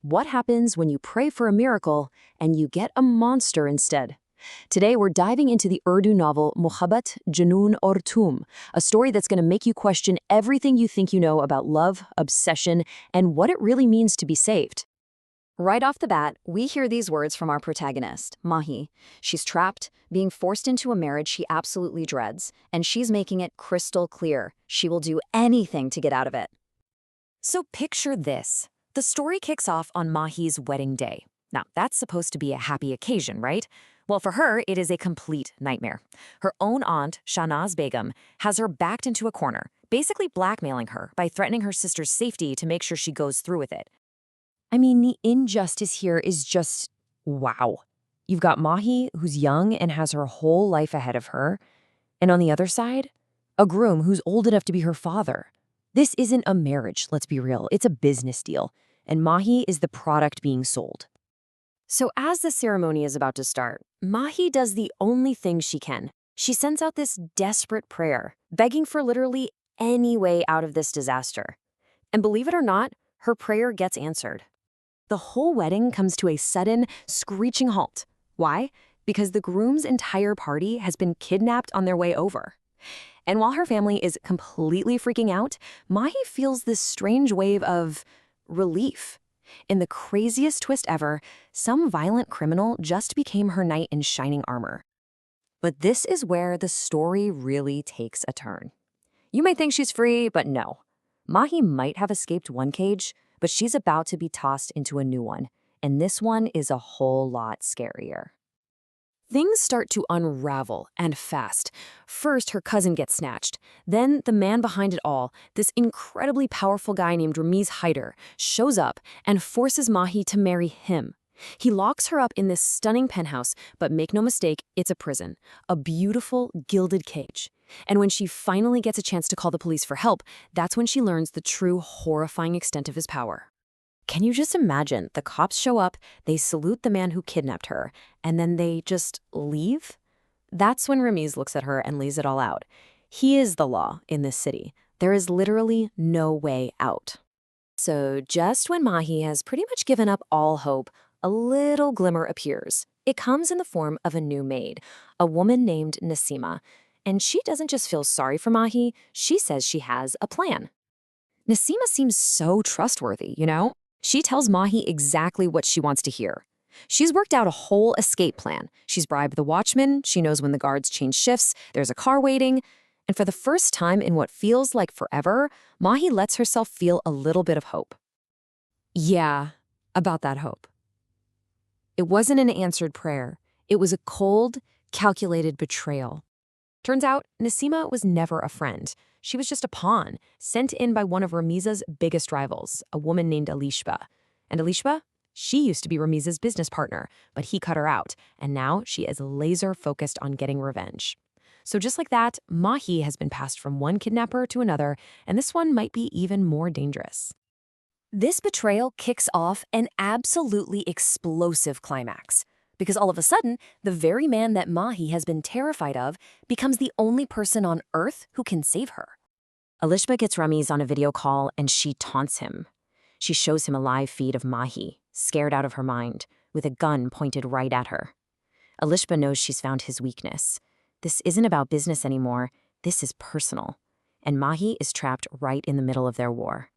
What happens when you pray for a miracle and you get a monster instead? Today, we're diving into the Urdu novel Mohabbat, Junoon aur Toom, a story that's going to make you question everything you think you know about love, obsession, and what it really means to be saved. Right off the bat, we hear these words from our protagonist, Mahi. She's trapped, being forced into a marriage she absolutely dreads, and she's making it crystal clear she will do anything to get out of it. So picture this. The story kicks off on Mahi's wedding day. Now, that's supposed to be a happy occasion, right? Well, for her, it is a complete nightmare. Her own aunt, Shahnaz Begum, has her backed into a corner, basically blackmailing her by threatening her sister's safety to make sure she goes through with it. I mean, the injustice here is just wow. You've got Mahi, who's young and has her whole life ahead of her, and on the other side, a groom who's old enough to be her father. This isn't a marriage, let's be real. It's a business deal, and Mahi is the product being sold. So as the ceremony is about to start, Mahi does the only thing she can. She sends out this desperate prayer, begging for literally any way out of this disaster. And believe it or not, her prayer gets answered. The whole wedding comes to a sudden, screeching halt. Why? Because the groom's entire party has been kidnapped on their way over. And while her family is completely freaking out, Mahi feels this strange wave of relief. In the craziest twist ever, some violent criminal just became her knight in shining armor. But this is where the story really takes a turn. You might think she's free, but no. Mahi might have escaped one cage, but she's about to be tossed into a new one, and this one is a whole lot scarier. Things start to unravel, and fast. First, her cousin gets snatched. Then, the man behind it all, this incredibly powerful guy named Ramiz Haider, shows up and forces Mahi to marry him. He locks her up in this stunning penthouse, but make no mistake, it's a prison. A beautiful, gilded cage. And when she finally gets a chance to call the police for help, that's when she learns the true horrifying extent of his power. Can you just imagine? The cops show up, they salute the man who kidnapped her, and then they just leave? That's when Ramiz looks at her and lays it all out. He is the law in this city. There is literally no way out. So just when Mahi has pretty much given up all hope, a little glimmer appears. It comes in the form of a new maid, a woman named Nasima. And she doesn't just feel sorry for Mahi, she says she has a plan. Nasima seems so trustworthy, you know? She tells Mahi exactly what she wants to hear. She's worked out a whole escape plan. She's bribed the watchman, she knows when the guards change shifts, there's a car waiting, and for the first time in what feels like forever, Mahi lets herself feel a little bit of hope. Yeah, about that hope. It wasn't an answered prayer. It was a cold, calculated betrayal. Turns out, Nasima was never a friend. She was just a pawn, sent in by one of Ramiz's biggest rivals, a woman named Alishba. And Alishba? She used to be Ramiz's business partner, but he cut her out, and now she is laser-focused on getting revenge. So just like that, Mahi has been passed from one kidnapper to another, and this one might be even more dangerous. This betrayal kicks off an absolutely explosive climax. Because all of a sudden, the very man that Mahi has been terrified of becomes the only person on Earth who can save her. Alishba gets Ramiz on a video call and she taunts him. She shows him a live feed of Mahi, scared out of her mind, with a gun pointed right at her. Alishba knows she's found his weakness. This isn't about business anymore, this is personal. And Mahi is trapped right in the middle of their war.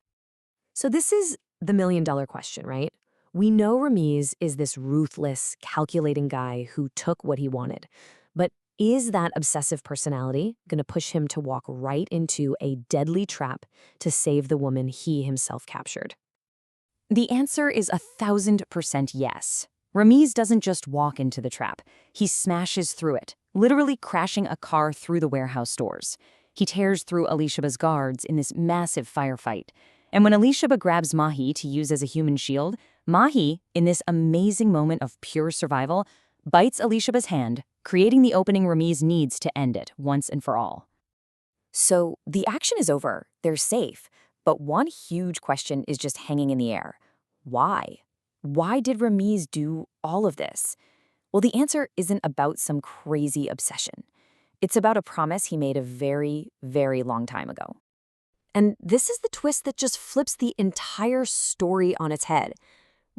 So this is the million-dollar question, right? We know Ramiz is this ruthless, calculating guy who took what he wanted. But is that obsessive personality going to push him to walk right into a deadly trap to save the woman he himself captured? The answer is 1,000% yes. Ramiz doesn't just walk into the trap. He smashes through it, literally crashing a car through the warehouse doors. He tears through Alishba's guards in this massive firefight. And when Alishba grabs Mahi to use as a human shield, Mahi, in this amazing moment of pure survival, bites Alishba's hand, creating the opening Ramiz needs to end it once and for all. So the action is over, they're safe, but one huge question is just hanging in the air. Why? Why did Ramiz do all of this? Well, the answer isn't about some crazy obsession. It's about a promise he made a very, very long time ago. And this is the twist that just flips the entire story on its head.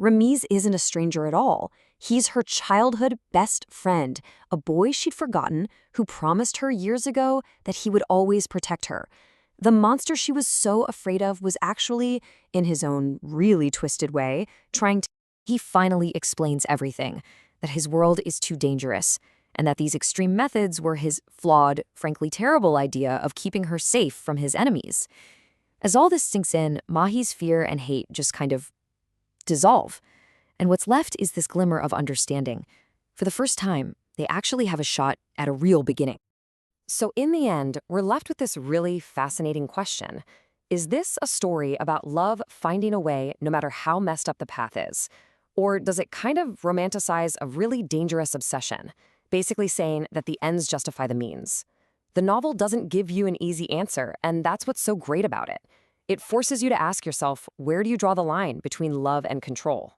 Ramiz isn't a stranger at all. He's her childhood best friend, a boy she'd forgotten who promised her years ago that he would always protect her. The monster she was so afraid of was actually, in his own really twisted way, trying to... He finally explains everything, that his world is too dangerous, and that these extreme methods were his flawed, frankly terrible idea of keeping her safe from his enemies. As all this sinks in, Mahi's fear and hate just kind of dissolve, and what's left is this glimmer of understanding. For the first time, they actually have a shot at a real beginning. So in the end, we're left with this really fascinating question. Is this a story about love finding a way no matter how messed up the path is? Or does it kind of romanticize a really dangerous obsession, basically saying that the ends justify the means? The novel doesn't give you an easy answer, and that's what's so great about it. It forces you to ask yourself, where do you draw the line between love and control?